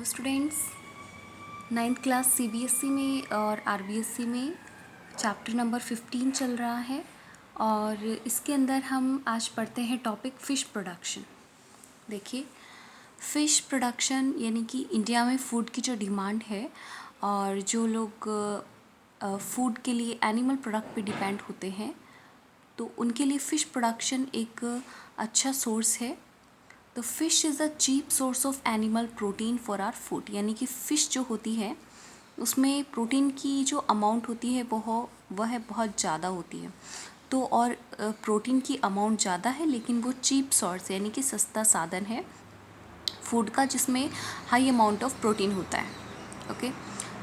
Hello students, ninth class CBSE में और RBSE में चैप्टर नंबर 15 चल रहा है और इसके अंदर हम आज पढ़ते हैं टॉपिक फ़िश प्रोडक्शन। देखिए, फ़िश प्रोडक्शन यानी कि इंडिया में फ़ूड की जो डिमांड है और जो लोग फ़ूड के लिए एनिमल प्रोडक्ट पे डिपेंड होते हैं तो उनके लिए फ़िश प्रोडक्शन एक अच्छा सोर्स है। तो fish is a cheap source of animal protein for our food, यानी कि फ़िश जो होती है उसमें प्रोटीन की जो अमाउंट होती है वह बहुत ज़्यादा होती है। तो और प्रोटीन की अमाउंट ज़्यादा है लेकिन वो चीप सोर्स यानी कि सस्ता साधन है फूड का जिसमें हाई अमाउंट ऑफ प्रोटीन होता है। ओके,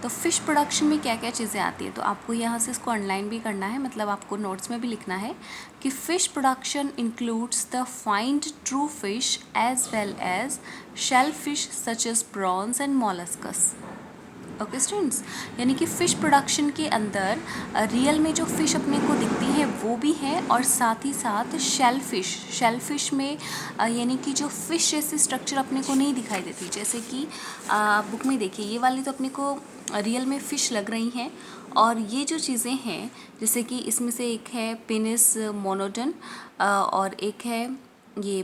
तो फ़िश प्रोडक्शन में क्या क्या चीज़ें आती है तो आपको यहाँ से इसको अंडरलाइन भी करना है, मतलब आपको नोट्स में भी लिखना है कि fish production includes the finned true fish as well as shell fish such as prawns and molluscs. Okay students, यानी कि फ़िश प्रोडक्शन के अंदर रियल में जो फ़िश अपने को दिखती है वो भी है और साथ ही साथ शेल फिश में यानी कि जो फ़िश जैसी स्ट्रक्चर अपने को नहीं दिखाई देती, जैसे कि बुक में देखिए ये वाली तो अपने को रियल में फ़िश लग रही हैं और ये जो चीज़ें हैं जैसे कि इसमें से एक है पेनिस मोनोडन और एक है ये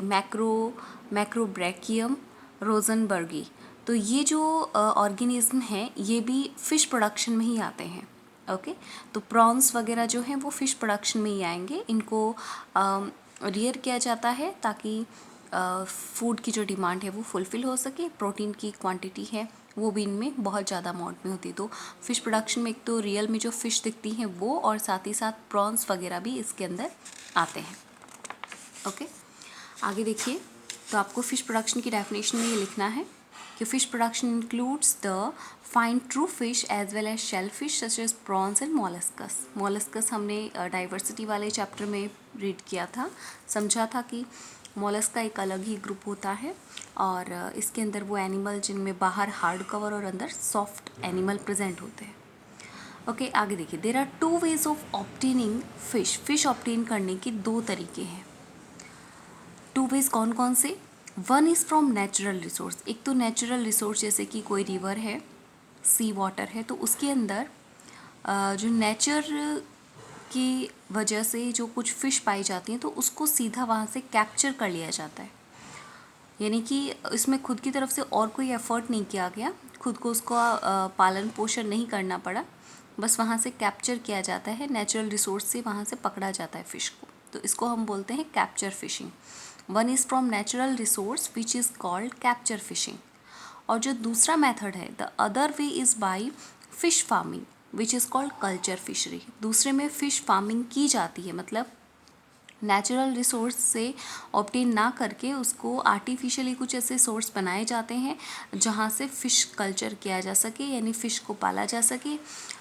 मैक्रोब्रैकियम रोजनबर्गी। तो ये जो ऑर्गेनिज्म हैं ये भी फ़िश प्रोडक्शन में ही आते हैं। ओके, तो प्रॉन्स वगैरह जो हैं वो फ़िश प्रोडक्शन में ही आएंगे। इनको रियर किया जाता है ताकि फूड की जो डिमांड है वो फुलफ़िल हो सके। प्रोटीन की क्वांटिटी है वो भी इनमें बहुत ज़्यादा अमाउंट में होती है। तो फ़िश प्रोडक्शन में एक तो रियल में जो फ़िश दिखती हैं वो और साथ ही साथ प्रॉन्स वगैरह भी इसके अंदर आते हैं। ओके, आगे देखिए, तो आपको फ़िश प्रोडक्शन की डेफिनेशन में ये लिखना है कि fish production includes the finned true fish as well as shell fish such as prawns and molluscs. Molluscs हमने डाइवर्सिटी वाले चैप्टर में रीड किया था, समझा था कि मॉलस्क का एक अलग ही ग्रुप होता है और इसके अंदर वो एनिमल जिनमें बाहर हार्ड कवर और अंदर सॉफ्ट एनिमल प्रेजेंट होते हैं। ओके, आगे देखिए, there are two ways of obtaining fish obtain करने के दो तरीके हैं। टू वेज कौन कौन से? One is from natural resource. एक तो नेचुरल रिसोर्स जैसे कि कोई रिवर है, सी वाटर है, तो उसके अंदर जो नेचर की वजह से जो कुछ फ़िश पाई जाती हैं तो उसको सीधा वहाँ से कैप्चर कर लिया जाता है, यानी कि इसमें खुद की तरफ से और कोई एफर्ट नहीं किया गया, खुद को उसका पालन पोषण नहीं करना पड़ा, बस वहाँ से कैप्चर किया जाता है, नेचुरल रिसोर्स से वहाँ से पकड़ा जाता है फ़िश को, तो इसको हम बोलते हैं capture fishing. One is from natural resource which is called capture fishing. और जो दूसरा मेथड है the other way is by fish farming which is called culture fishery. दूसरे में फ़िश फार्मिंग की जाती है, मतलब नेचुरल रिसोर्स से ऑब्टेन ना करके उसको आर्टिफिशियली कुछ ऐसे सोर्स बनाए जाते हैं जहाँ से फ़िश कल्चर किया जा सके, यानी फ़िश को पाला जा सके,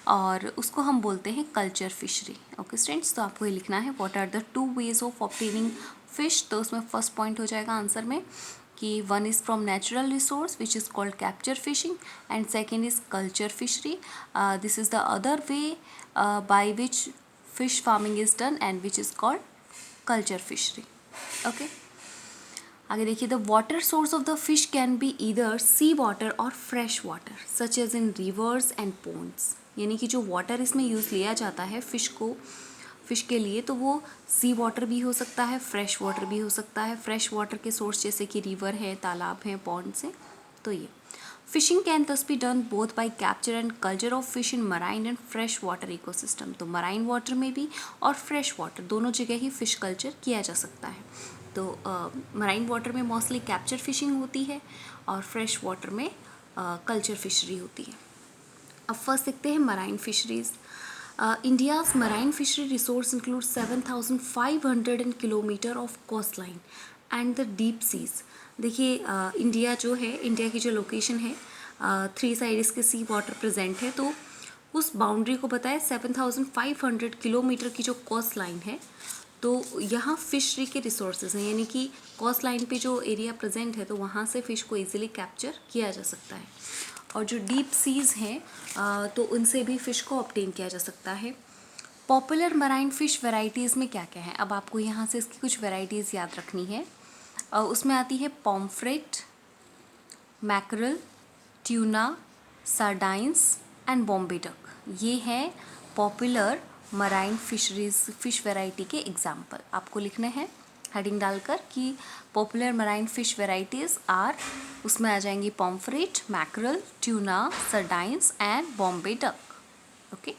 और उसको हम बोलते हैं कल्चर फिशरी। ओके स्टूडेंट्स, तो आपको ये लिखना है what are the two ways of obtaining fish. तो उसमें फर्स्ट पॉइंट हो जाएगा आंसर में कि one is from natural resource which is called capture fishing and second is culture fishery. This is the other way by which fish farming is done and which is called culture fishery. Okay, आगे देखिए, the water source of the fish can be either sea water और fresh water such as in rivers and ponds. यानी कि जो water इसमें use लिया जाता है फिश के लिए तो वो सी वाटर भी हो सकता है, फ्रेश वाटर भी हो सकता है। फ्रेश वाटर के सोर्स जैसे कि रिवर है, तालाब हैं, पॉन्ड से। तो ये fishing can thus be done both by capture and culture of fish in marine and fresh water ecosystem। तो मराइन वाटर में भी और फ्रेश वाटर दोनों जगह ही फ़िश कल्चर किया जा सकता है। तो मराइन वाटर में मोस्टली कैप्चर फिशिंग होती है और फ्रेश वाटर में कल्चर फिशरी होती है। अब फर्स्ट देखते हैं marine fisheries. India's marine fishery resource include 7,500 kilometre of coast line and the deep seas. देखिए, इंडिया जो है, इंडिया की जो लोकेशन है, 3 साइड इसके सी वाटर प्रेजेंट है, तो उस बाउंड्री को बताए 7,500 किलोमीटर की जो कोस्ट लाइन है, तो यहाँ फिशरी के रिसोर्सेज हैं, यानी कि कोस्ट लाइन पे जो एरिया प्रेजेंट है तो वहाँ से फ़िश को इजीली कैप्चर किया जा सकता है। और जो डीप सीज़ हैं तो उनसे भी फ़िश को ऑब्टेन किया जा सकता है। पॉपुलर मराइन फ़िश वेराइटीज़ में क्या क्या है, अब आपको यहाँ से इसकी कुछ वेराइटीज़ याद रखनी है। उसमें आती है pomfret, mackerel, tuna, sardines and Bombay duck, ये हैं popular marine fisheries fish variety के एग्जाम्पल। आपको लिखने हैं हेडिंग डालकर कि popular marine fish varieties are, उसमें आ जाएंगी pomfret, mackerel, tuna, sardines and Bombay duck. Okay,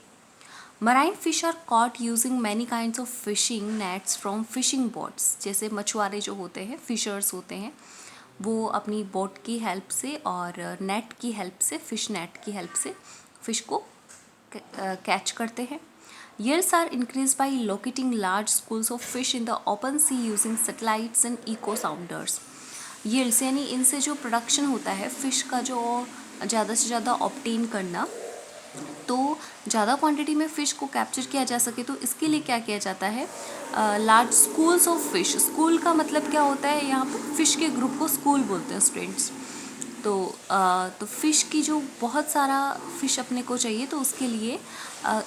marine fish are caught using many kinds of fishing nets from fishing boats. जैसे मछुआरे जो होते हैं, फिशर्स होते हैं, वो अपनी बोट की हेल्प से और नेट की हेल्प से, फिश नेट की हेल्प से फिश को कैच करते हैं। Yields are increased by locating large schools of fish in the open sea using satellites and echo sounders. Yields यानी इनसे जो प्रोडक्शन होता है फिश का, जो ज़्यादा से ज़्यादा ऑब्टेन करना, तो ज़्यादा क्वांटिटी में फ़िश को कैप्चर किया जा सके, तो इसके लिए क्या किया जाता है, large schools of fish. School का मतलब क्या होता है, यहाँ पर फिश के ग्रुप को स्कूल बोलते हैं स्टूडेंट्स। तो फ़िश की जो बहुत सारा फ़िश अपने को चाहिए, तो उसके लिए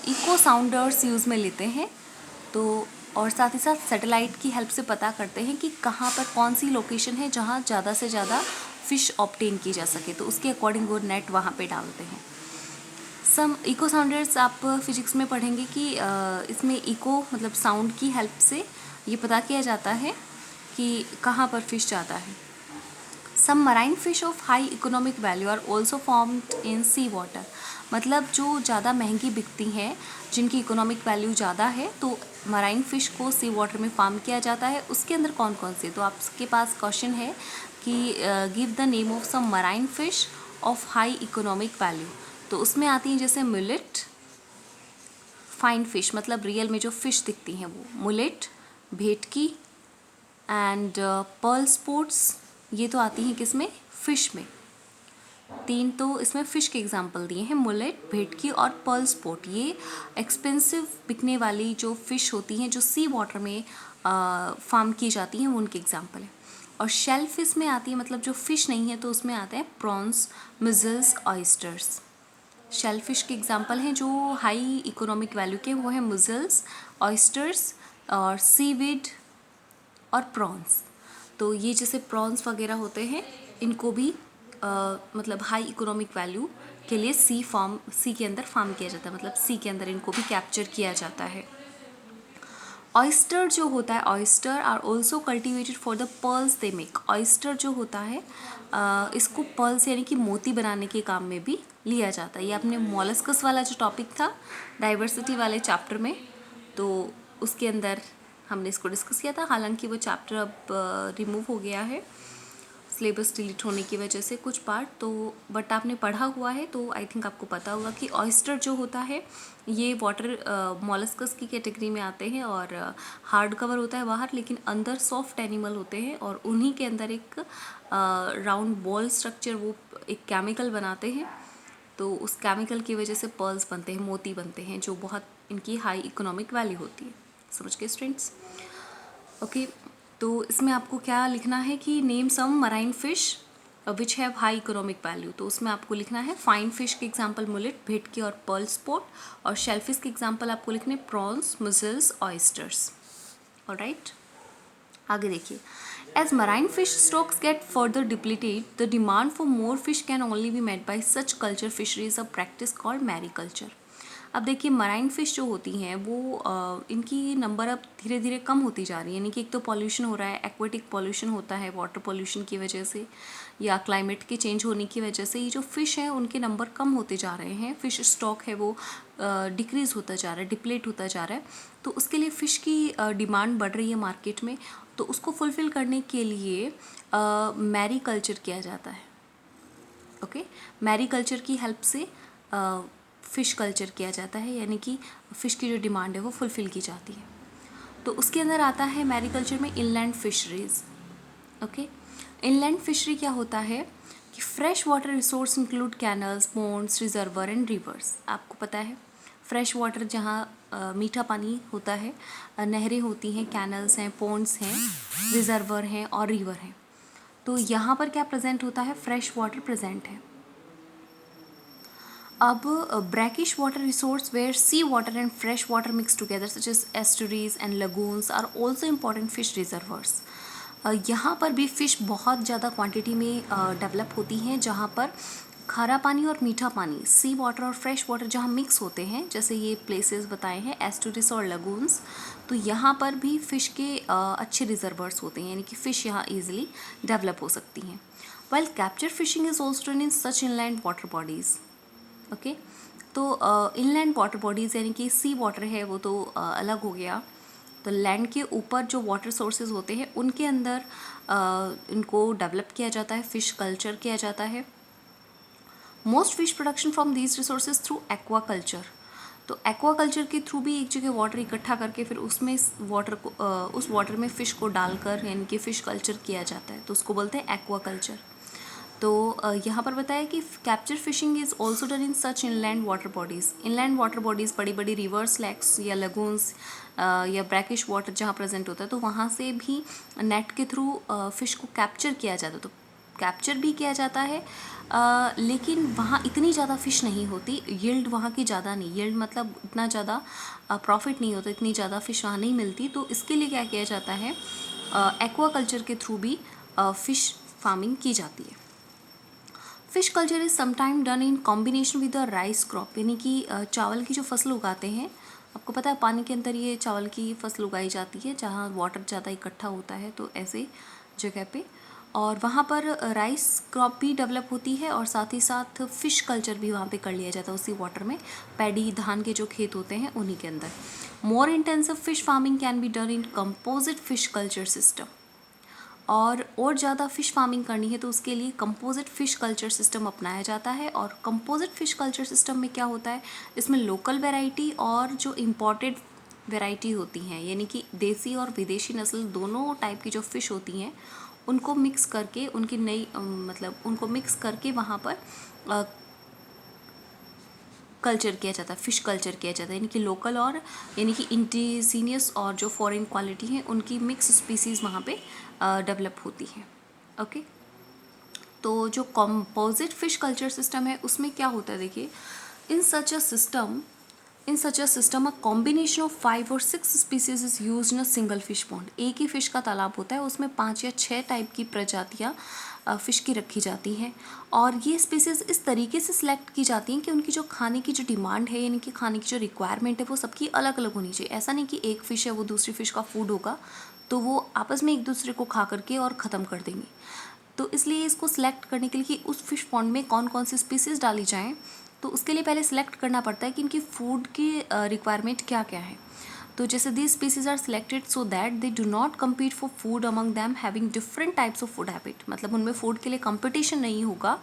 इको साउंडर्स यूज़ में लेते हैं। तो और साथ ही साथ सैटेलाइट की हेल्प से पता करते हैं कि कहाँ पर कौन सी लोकेशन है जहाँ ज़्यादा से ज़्यादा फ़िश ऑब्टेन की जा सके, तो उसके अकॉर्डिंग वो नेट वहाँ पे डालते हैं। सम इको साउंडर्स आप फिजिक्स में पढ़ेंगे कि इसमें इको मतलब साउंड की हेल्प से ये पता किया जाता है कि कहाँ पर फिश ज़्यादा है। Some marine fish of high economic value are also formed in sea water, मतलब जो ज़्यादा महंगी बिकती हैं, जिनकी इकोनॉमिक वैल्यू ज़्यादा है, तो मराइन फ़िश को सी वाटर में फार्म किया जाता है। उसके अंदर कौन कौन से, तो आपके पास क्वेश्चन है कि give the name of some marine fish of high economic value, तो उसमें आती हैं जैसे मुलेट, फाइन फिश मतलब रियल में जो फिश दिखती हैं वो, मुलेट, भेटकी एंड पर्ल स्पोर्ट्स, ये तो आती हैं किस में, फिश में। तीन तो इसमें फ़िश के एग्जांपल दिए हैं, मुलेट, भेटकी और पर्ल स्पोर्ट। ये एक्सपेंसिव बिकने वाली जो फ़िश होती हैं, जो सी वाटर में फार्म की जाती हैं, वो उनके एग्जांपल हैं। और शेल फिश में आती है, मतलब जो फ़िश नहीं है, तो उसमें आते हैं prawns, mussels, oysters. Shell fish के एग्जांपल हैं जो हाई इकोनॉमिक वैल्यू के, वो हैं मुजल्स, ऑयस्टर्स और सीविड और प्रॉन्स। तो ये जैसे प्रॉन्स वगैरह होते हैं, इनको भी मतलब हाई इकोनॉमिक वैल्यू के लिए सी के अंदर फार्म किया जाता है, मतलब सी के अंदर इनको भी कैप्चर किया जाता है। ऑयस्टर जो होता है, oyster are also cultivated for the pearls they make. Oyster जो होता है इसको पर्ल्स यानी कि मोती बनाने के काम में भी लिया जाता है। ये अपने मॉलस्कस वाला जो टॉपिक था डाइवर्सिटी वाले चैप्टर में, तो उसके अंदर हमने इसको डिस्कस किया था। हालांकि वो चैप्टर अब रिमूव हो गया है सिलेबस डिलीट होने की वजह से कुछ पार्ट, तो बट आपने पढ़ा हुआ है तो आई थिंक आपको पता होगा कि ऑयस्टर जो होता है ये वाटर मॉलस्कस की कैटेगरी में आते हैं और हार्ड कवर होता है बाहर, लेकिन अंदर सॉफ्ट एनिमल होते हैं और उन्हीं के अंदर एक राउंड बॉल स्ट्रक्चर, वो एक केमिकल बनाते हैं, तो उस केमिकल की वजह से पर्ल्स बनते हैं, मोती बनते हैं, जो बहुत इनकी हाई इकोनॉमिक वैल्यू होती है। समझ गए स्टूडेंट्स? ओके, तो इसमें आपको क्या लिखना है कि name some marine fish which have high economic value, तो उसमें आपको लिखना है फाइन फिश के एग्जांपल मुलेट, भेटकी और पर्ल स्पोर्ट, और शेलफिश के एग्जांपल आपको लिखने प्रॉन्स, मुजल्स, ऑयस्टर्स। ऑलराइट, आगे देखिए, as marine fish stocks get further depleted, the demand for more fish can only be met by such culture fisheries, a practice called mariculture. अब देखिए, marine fish जो होती हैं वो इनकी नंबर अब धीरे धीरे कम होती जा रही है, यानी कि एक तो पॉल्यूशन हो रहा है, एक्वेटिक पॉल्यूशन होता है वाटर पॉल्यूशन की वजह से या क्लाइमेट के चेंज होने की वजह से, ये जो फ़िश हैं उनके नंबर कम होते जा रहे हैं, फ़िश स्टॉक है वो डिक्रीज़ होता जा रहा है, डिप्लेट होता जा रहा है। तो उसके लिए फ़िश की डिमांड बढ़ रही है मार्केट में, तो उसको फुलफ़िल करने के लिए मैरी कल्चर किया जाता है। ओके, मैरी कल्चर की हेल्प से फ़िश कल्चर किया जाता है, यानी कि फ़िश की जो डिमांड है वो फुलफ़िल की जाती है। तो उसके अंदर आता है मैरी कल्चर में inland fisheries. Okay, inland fishery क्या होता है कि fresh water resource include canals, ponds, reservoir and rivers. आपको पता है फ्रेश वाटर जहाँ मीठा पानी होता है, नहरें होती हैं, कैनल्स हैं, पोन्ड्स हैं, रिजर्वर हैं और रिवर हैं। तो यहाँ पर क्या प्रेजेंट होता है, फ्रेश वाटर प्रेजेंट है। अब brackish water resource where sea water and fresh water mix together such as estuaries and lagoons are also important fish reservoirs. यहाँ पर भी फ़िश बहुत ज़्यादा क्वांटिटी में डेवलप होती हैं, जहाँ पर खारा पानी और मीठा पानी, सी वाटर और फ्रेश वाटर जहाँ मिक्स होते हैं, जैसे ये प्लेसेस बताए हैं एस्टुरिस और लगून्स, तो यहाँ पर भी फ़िश के अच्छे रिजर्वर्स होते हैं, यानी कि फ़िश यहाँ ईजिली डेवलप हो सकती हैं. While capture fishing is also done in such inland water bodies. Okay, तो इनलैंड वाटर बॉडीज़ यानी कि सी वाटर है वो तो अलग हो गया. तो लैंड के ऊपर जो वाटर सोर्सेज होते हैं उनके अंदर इनको डेवलप किया जाता है, फ़िश कल्चर किया जाता है. Most fish production from these resources through aquaculture. तो एक्वाकल्चर के थ्रू भी एक जगह वाटर इकट्ठा करके फिर उसमें उस वाटर में फ़िश को डालकर यानी कि फ़िश कल्चर किया जाता है, तो उसको बोलते हैं एक्वाकल्चर. तो यहाँ पर बताया कि capture fishing is also done in such inland water bodies. Inland water bodies बड़ी बड़ी रिवर्स, लेक्स या लगून्स या ब्रैकिश वाटर जहाँ प्रेजेंट होता है, तो वहाँ से भी नेट के थ्रू फ़िश को कैप्चर किया जाता है. तो कैप्चर भी किया जाता है, लेकिन वहाँ इतनी ज़्यादा फ़िश नहीं होती. यील्ड वहाँ की ज़्यादा नहीं, यील्ड मतलब इतना ज़्यादा प्रॉफिट नहीं होता, इतनी ज़्यादा फ़िश वहाँ नहीं मिलती. तो इसके लिए क्या किया जाता है, एक्वाकल्चर के थ्रू भी फ़िश फार्मिंग की जाती है. Fish culture is sometime done in combination with the rice crop, यानी कि चावल की जो फसल उगाते हैं, आपको पता है पानी के अंदर ये चावल की फसल उगाई जाती है जहाँ वाटर ज़्यादा इकट्ठा होता है, तो ऐसे जगह पे. और वहाँ पर राइस क्रॉप भी डेवलप होती है और साथ ही साथ फ़िश कल्चर भी वहाँ पे कर लिया जाता है उसी वाटर में. पैडी धान के जो खेत होते हैं उन्हीं के अंदर. More intensive fish farming can be done in composite fish culture system. और ज़्यादा फ़िश फार्मिंग करनी है तो उसके लिए कंपोजिट फ़िश कल्चर सिस्टम अपनाया जाता है. और कंपोजिट फ़िश कल्चर सिस्टम में क्या होता है, इसमें लोकल वैरायटी और जो इम्पोर्टेड वैरायटी होती हैं, यानी कि देसी और विदेशी नस्ल दोनों टाइप की जो फ़िश होती हैं उनको मिक्स करके उनकी नई मतलब उनको मिक्स करके वहाँ पर कल्चर किया जाता है, फ़िश कल्चर किया जाता है. यानी कि लोकल और यानी कि इंडिजीनियस और जो फॉरेन क्वालिटी है उनकी मिक्स स्पीसीज़ वहाँ पे डेवलप होती है. ओके, तो जो कंपोजिट फ़िश कल्चर सिस्टम है उसमें क्या होता है, देखिए, in such a system a combination of 5 और 6 species is use in a single fish pond. एक ही फिश का तालाब होता है, उसमें 5 या 6 टाइप की प्रजातियाँ फ़िश की रखी जाती हैं. और ये स्पीसीज़ इस तरीके से सिलेक्ट की जाती हैं कि उनकी जो खाने की जो डिमांड है, यानी कि खाने की जो रिक्वायरमेंट है, वो सबकी अलग अलग होनी चाहिए. ऐसा नहीं कि एक फ़िश है वो दूसरी फ़िश का फूड होगा तो वो आपस में एक दूसरे को खा करके और ख़त्म कर देंगे. तो इसलिए इसको सिलेक्ट करने के लिए कि उस फिश पॉन्ड में कौन कौन सी स्पीसीज़ डाली जाएँ, तो उसके लिए पहले सिलेक्ट करना पड़ता है कि इनकी फूड की रिक्वायरमेंट क्या क्या है. तो जैसे these species are selected so that they do not compete for food among them having different types of food habit. मतलब उनमें फूड के लिए कंपटीशन नहीं होगा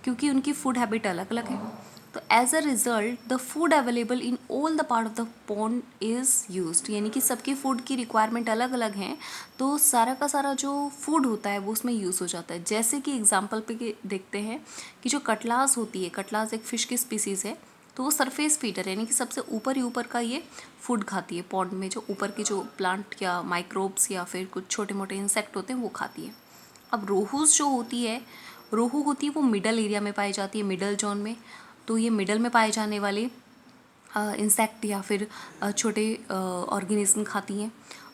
क्योंकि उनकी फूड हैबिट अलग अलग है. तो as a result the food available in all the part of the pond is used. यानी कि सबकी फूड की रिक्वायरमेंट अलग अलग हैं, तो सारा का सारा जो फूड होता है वो उसमें यूज़ हो जाता है. जैसे कि एग्जांपल पे देखते हैं कि जो कटलास होती है, कटलास एक फ़िश की स्पीसीज़ है, तो वो सरफेस फीडर यानी कि सबसे ऊपर ही ऊपर का ये फूड खाती है. पॉन्ड में जो ऊपर की जो प्लांट या माइक्रोब्स या फिर कुछ छोटे मोटे इंसेक्ट होते हैं वो खाती है. अब रोहूस जो होती है, रोहू होती है वो मिडल एरिया में पाई जाती है, मिडल जोन में. तो ये मिडल में पाए जाने वाले इंसेक्ट या फिर छोटे ऑर्गेनिज्म खाती हैं.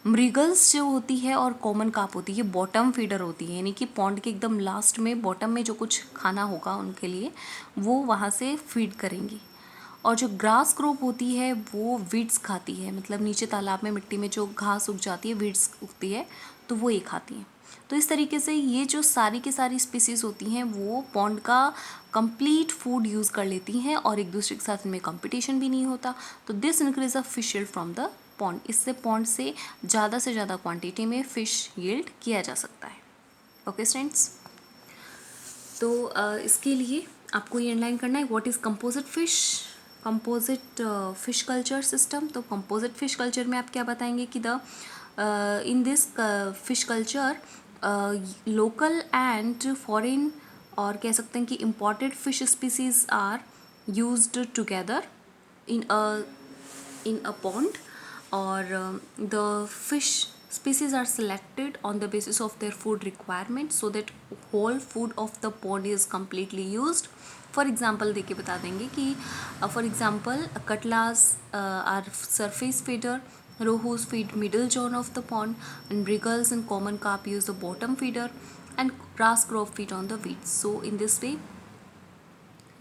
मृगल्स जो होती है और कॉमन कार्प होती है, बॉटम फीडर होती है, यानी कि पॉन्ड के एकदम लास्ट में बॉटम में जो कुछ खाना होगा उनके लिए वो वहाँ से फीड करेंगी. और जो ग्रास क्रॉप होती है वो वीड्स खाती है, मतलब नीचे तालाब में मिट्टी में जो घास उग जाती है, वीड्स उगती है, तो वो ये खाती हैं. तो इस तरीके से ये जो सारी की सारी स्पीसीज़ होती हैं वो पॉन्ड का कंप्लीट फूड यूज़ कर लेती हैं और एक दूसरे के साथ इनमें कंपटीशन भी नहीं होता. तो this increase a fish yield from the pond. इससे पॉन्ड से ज़्यादा क्वांटिटी में फ़िश यील्ड किया जा सकता है. ओके स्टूडेंट्स, तो इसके लिए आपको ये अंडरलाइन करना है what is composite fish culture system. तो कंपोजिट फिश कल्चर में आप क्या बताएंगे कि the in this fish culture local and foreign और कह सकते हैं कि imported fish species are used together in a pond, or the fish species are selected on the basis of their food requirement so that whole food of the pond is completely used. For example देके बता देंगे कि for example catlas are surface feeder, rohus feed middle zone of the pond, and mrigals and common carp use the bottom feeder, and grass crop feed on the weeds. So in this way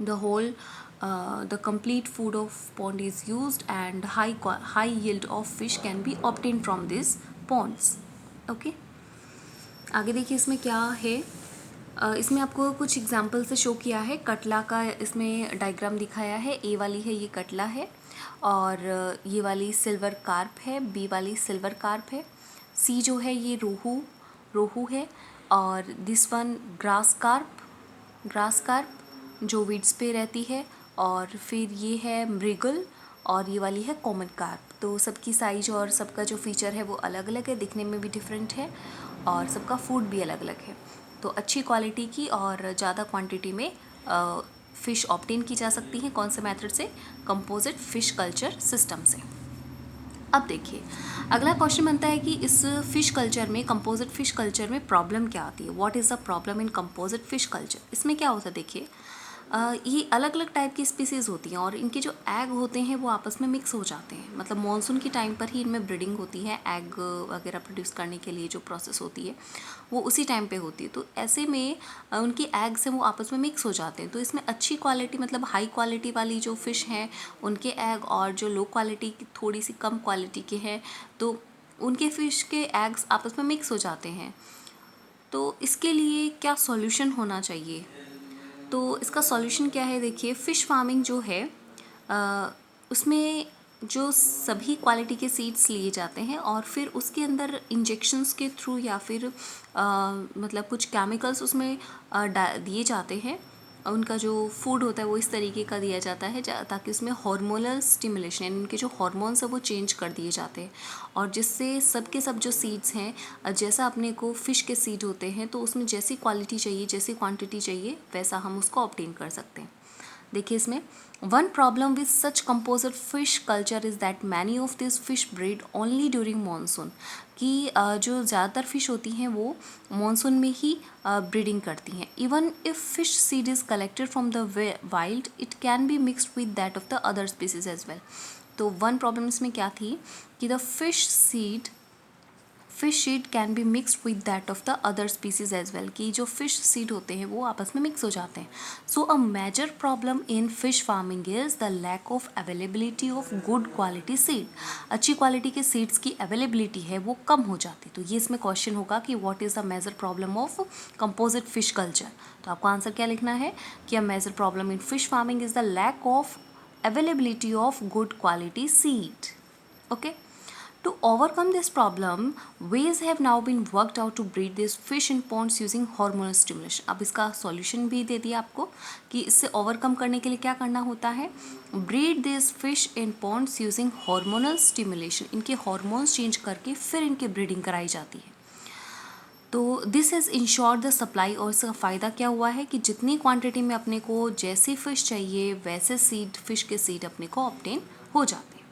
the complete food of pond is used and high yield of fish can be obtained from these ponds. Okay आगे देखिए इसमें क्या है. इसमें आपको कुछ example से show किया है. कटला का इसमें डायग्राम दिखाया है. ए वाली है ये कटला है और ये वाली सिल्वर कार्प है. बी वाली सिल्वर कार्प है. सी जो है ये रोहू है और दिस वन ग्रास कार्प जो वीड्स पे रहती है. और फिर ये है मृगल और ये वाली है कॉमन कार्प. तो सबकी साइज और सबका जो फीचर है वो अलग अलग है, दिखने में भी डिफरेंट है और सबका फूड भी अलग अलग है. तो अच्छी क्वालिटी की और ज़्यादा क्वांटिटी में फ़िश ऑब्टेन की जा सकती हैं. कौन से मेथड से? कंपोजिट फ़िश कल्चर सिस्टम से. अब देखिए अगला क्वेश्चन बनता है कि इस फिश कल्चर में, कंपोजिट फिश कल्चर में प्रॉब्लम क्या आती है. What is the problem in composite fish culture. इसमें क्या होता है देखिए, ये अलग अलग टाइप की स्पीसीज़ होती हैं और इनके जो एग होते हैं वो आपस में मिक्स हो जाते हैं. मतलब मॉनसून की टाइम पर ही इनमें ब्रीडिंग होती है. एग वगैरह प्रोड्यूस करने के लिए जो प्रोसेस होती है वो उसी टाइम पे होती है. तो ऐसे में उनकी एग्स हैं वो आपस में मिक्स हो जाते हैं. तो इसमें अच्छी क्वालिटी मतलब हाई क्वालिटी वाली जो फ़िश हैं उनके एग और जो लो क्वालिटी की थोड़ी सी कम क्वालिटी के हैं तो उनके फ़िश के एग्स आपस में मिक्स हो जाते हैं. तो इसके लिए क्या सॉल्यूशन होना चाहिए. तो इसका सॉल्यूशन क्या है देखिए, फ़िश फार्मिंग जो है उसमें जो सभी क्वालिटी के सीड्स लिए जाते हैं और फिर उसके अंदर इंजेक्शंस के थ्रू या फिर मतलब कुछ केमिकल्स उसमें दिए जाते हैं. उनका जो फूड होता है वो इस तरीके का दिया जाता है ताकि उसमें हार्मोनल स्टिमुलेशन यानी उनके जो हार्मोन्स है वो चेंज कर दिए जाते हैं और जिससे सब के सब जो सीड्स हैं जैसा अपने को फ़िश के सीड होते हैं तो उसमें जैसी क्वालिटी चाहिए जैसी क्वांटिटी चाहिए वैसा हम उसको ऑब्टेन कर सकते हैं. देखिए इसमें one problem with such composite fish culture is that many of this fish breed only during monsoon. कि जो ज़्यादातर फिश होती हैं वो मानसून में ही ब्रीडिंग करती हैं. Even if fish seed is collected from the wild it can be mixed with that of the other species as well. तो वन प्रॉब्लम इसमें क्या थी कि the fish seed can be mixed with that of the other species as well. कि जो fish seed होते हैं वो आपस में मिक्स हो जाते हैं. So a major problem in fish farming is the lack of availability of good quality seed. अच्छी क्वालिटी के सीड्स की अवेलेबिलिटी है वो कम हो जाती. तो ये इसमें क्वेश्चन होगा कि what is the major problem of composite fish culture. तो आपको आंसर क्या लिखना है कि a major problem in fish farming is the lack of availability of good quality seed. Okay. To overcome this problem, ways have now been worked out to breed these fish in ponds using hormonal stimulation. अब इसका solution भी दे दिया आपको कि इससे overcome करने के लिए क्या करना होता है. Breed these fish in ponds using hormonal stimulation. इनके hormones change करके फिर इनकी breeding कराई जाती है. तो this has insured the supply. और इसका फ़ायदा क्या हुआ है कि जितनी क्वांटिटी में अपने को जैसी फ़िश चाहिए वैसे सीड फ़िश के सीड अपने को ऑब्टेन हो जाते हैं.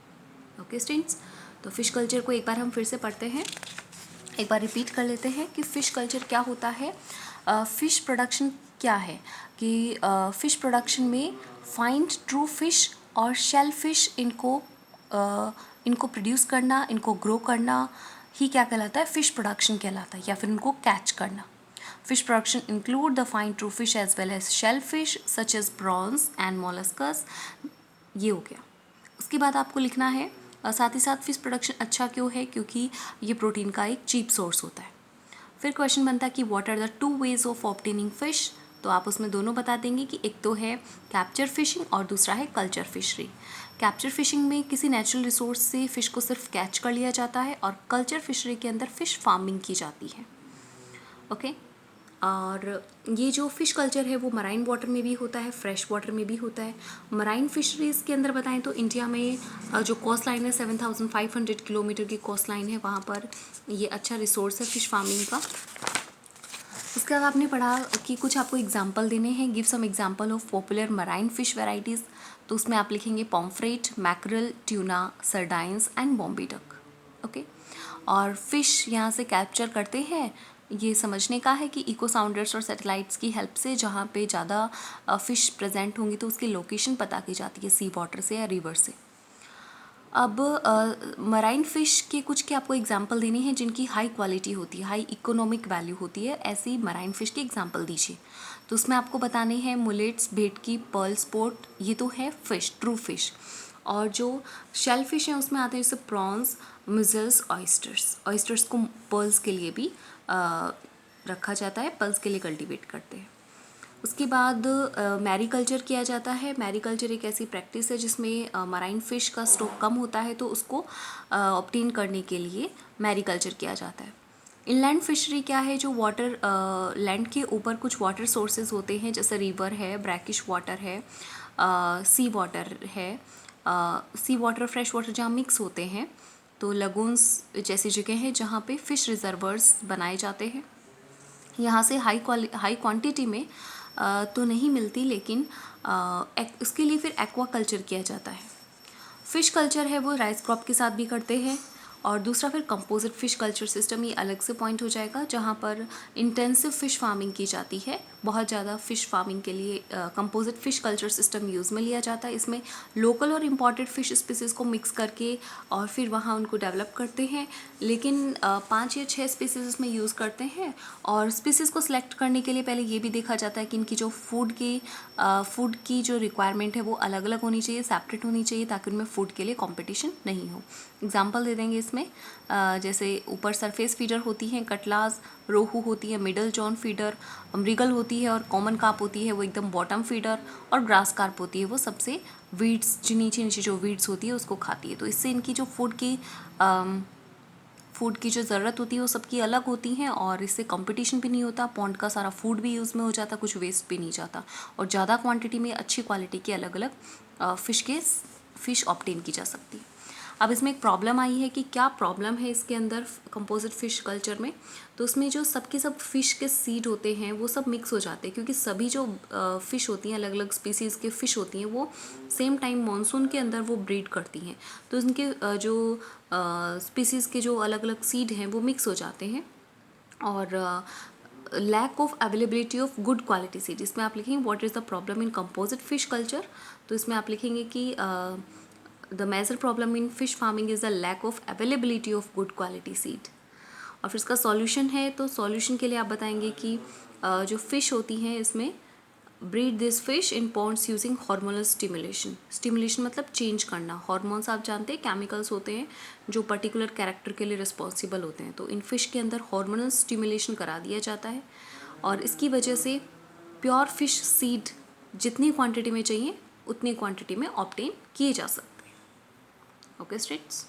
ओके स्टूडेंट्स, तो फ़िश कल्चर को एक बार हम फिर से पढ़ते हैं, एक बार रिपीट कर लेते हैं कि फ़िश कल्चर क्या होता है. फ़िश प्रोडक्शन क्या है कि फ़िश प्रोडक्शन में फाइंड ट्रू फिश और शेल फिश इनको प्रोड्यूस करना, इनको ग्रो करना ही क्या कहलाता है, फ़िश प्रोडक्शन कहलाता है, या फिर इनको कैच करना. Fish production include the fine true fish as well as shellfish such as prawns and molluscus. ये हो गया. उसके बाद आपको लिखना है साथ ही साथ फिश प्रोडक्शन अच्छा क्यों है, क्योंकि ये प्रोटीन का एक चीप सोर्स होता है. फिर क्वेश्चन बनता है कि what are the two ways of obtaining fish. तो आप उसमें दोनों बता देंगे कि एक तो है कैप्चर फिशिंग और दूसरा है कल्चर फिशरी. कैप्चर फिशिंग में किसी नेचुरल रिसोर्स से फ़िश को सिर्फ कैच कर लिया जाता है और कल्चर फिशरी के अंदर फ़िश फार्मिंग की जाती है. ओके. और ये जो फ़िश कल्चर है वो मराइन वाटर में भी होता है, फ्रेश वाटर में भी होता है. मराइन फिशरीज़ के अंदर बताएं तो इंडिया में जो कोस्ट लाइन है 7,500 किलोमीटर की कोस्ट लाइन है, वहाँ पर ये अच्छा रिसोर्स है फ़िश फार्मिंग का. उसके बाद आपने पढ़ा कि कुछ आपको एग्जांपल देने हैं. Give some example of popular marine fish varieties. तो उसमें आप लिखेंगे pomfret, mackerel, tuna, sardines and Bombay duck. Okay. और फ़िश यहाँ से कैप्चर करते हैं, ये समझने का है कि इको साउंडर्स और सैटेलाइट्स की हेल्प से जहाँ पे ज़्यादा फ़िश प्रेजेंट होंगी तो उसकी लोकेशन पता की जाती है सी वाटर से या रिवर से. अब मराइन फ़िश के कुछ के आपको एग्जांपल देने हैं जिनकी हाई क्वालिटी होती है, हाई इकोनॉमिक वैल्यू होती है, ऐसी मराइन फ़िश के एग्जांपल दीजिए। तो उसमें आपको बताने हैं मुलेट्स, भेटकी, पर्ल स्पोर्ट, ये तो है फ़िश, ट्रू फिश। और जो शेल फिश हैं उसमें आते हैं जैसे प्रॉन्स, मिजल्स, ऑयस्टर्स। ऑयस्टर्स को पर्ल्स के लिए भी रखा जाता है, पर्ल्स के लिए कल्टीवेट करते हैं। उसके बाद मैरीकल्चर किया जाता है। मैरीकल्चर एक ऐसी प्रैक्टिस है जिसमें मराइन फिश का स्टॉक कम होता है, तो उसको ऑब्टेन करने के लिए मैरीकल्चर किया जाता है। इनलैंड फिशरी क्या है, जो वाटर लैंड के ऊपर कुछ वाटर सोर्सेज होते हैं, जैसे रिवर है, ब्रैकिश वाटर है, सी वाटर है, सी वाटर फ्रेश वाटर जहाँ मिक्स होते हैं, तो लगून्स जैसी जगह है जहाँ पे फिश रिजर्वर्स बनाए जाते हैं। यहाँ से हाई क्वांटिटी में तो नहीं मिलती, लेकिन इसके लिए फिर एक्वा कल्चर किया जाता है। फ़िश कल्चर है वो राइस क्रॉप के साथ भी करते हैं। और दूसरा फिर कंपोजिट फ़िश कल्चर सिस्टम, ये अलग से पॉइंट हो जाएगा, जहाँ पर इंटेंसिव फ़िश फार्मिंग की जाती है। बहुत ज़्यादा फ़िश फार्मिंग के लिए composite fish culture system use में लिया जाता है। इसमें लोकल और इम्पॉर्टेड फ़िश स्पीसीज़ को मिक्स करके और फिर वहाँ उनको डेवलप करते हैं, लेकिन 5 या 6 स्पीसीज़ इसमें यूज़ करते हैं। और स्पीसीज़ को सिलेक्ट करने के लिए पहले ये भी देखा जाता है कि इनकी जो फूड की जो रिक्वायरमेंट है वो अलग अलग होनी चाहिए, सेपरेट होनी चाहिए, ताकि उनमें फूड के लिए कंपटीशन नहीं हो। एग्जांपल दे देंगे इसमें, जैसे ऊपर सरफेस फीडर होती हैं कटलास, रोहू होती है मिडल जॉन फीडर, मृगल होती है और कॉमन कार्प होती है वो एकदम बॉटम फीडर, और ग्रास कार्प होती है वो सबसे वीड्स जो नीचे नीचे जो वीड्स होती है उसको खाती है। तो इससे इनकी जो फूड की जो ज़रूरत होती है वो सबकी अलग होती हैं, और इससे कंपटीशन भी नहीं होता, पॉन्ड का सारा फूड भी यूज़ में हो जाता, कुछ वेस्ट भी नहीं जाता, और ज़्यादा क्वांटिटी में अच्छी क्वालिटी के अलग अलग फ़िश ऑब्टेन की जा सकती है। अब इसमें एक प्रॉब्लम आई है कि क्या प्रॉब्लम है इसके अंदर कंपोजिट फ़िश कल्चर में, तो उसमें जो सबके सब फ़िश के सीड होते हैं वो सब मिक्स हो जाते हैं, क्योंकि सभी जो फ़िश होती हैं, अलग अलग स्पीसीज़ के फ़िश होती हैं, वो सेम टाइम मानसून के अंदर वो ब्रीड करती हैं, तो उनके जो स्पीसीज़ के जो अलग अलग सीड हैं वो मिक्स हो जाते हैं। और lack of availability of good quality seed, इसमें आप लिखेंगे what is the problem in composite fish culture, तो इसमें आप लिखेंगे कि the major problem in fish farming is the lack of availability of good quality seed. और फिर इसका सॉल्यूशन है, तो सॉल्यूशन के लिए आप बताएंगे कि जो फ़िश होती हैं इसमें breed this fish in ponds using hormonal stimulation मतलब चेंज करना। हार्मोन्स आप जानते हैं केमिकल्स होते हैं जो पर्टिकुलर कैरेक्टर के लिए रिस्पॉन्सिबल होते हैं, तो इन फिश के अंदर हार्मोनल स्टिमुलेशन करा दिया जाता है, और इसकी वजह से प्योर फिश सीड जितनी क्वांटिटी में चाहिए उतनी क्वांटिटी में ऑब्टेन किए जा सकते हैं। Okay students.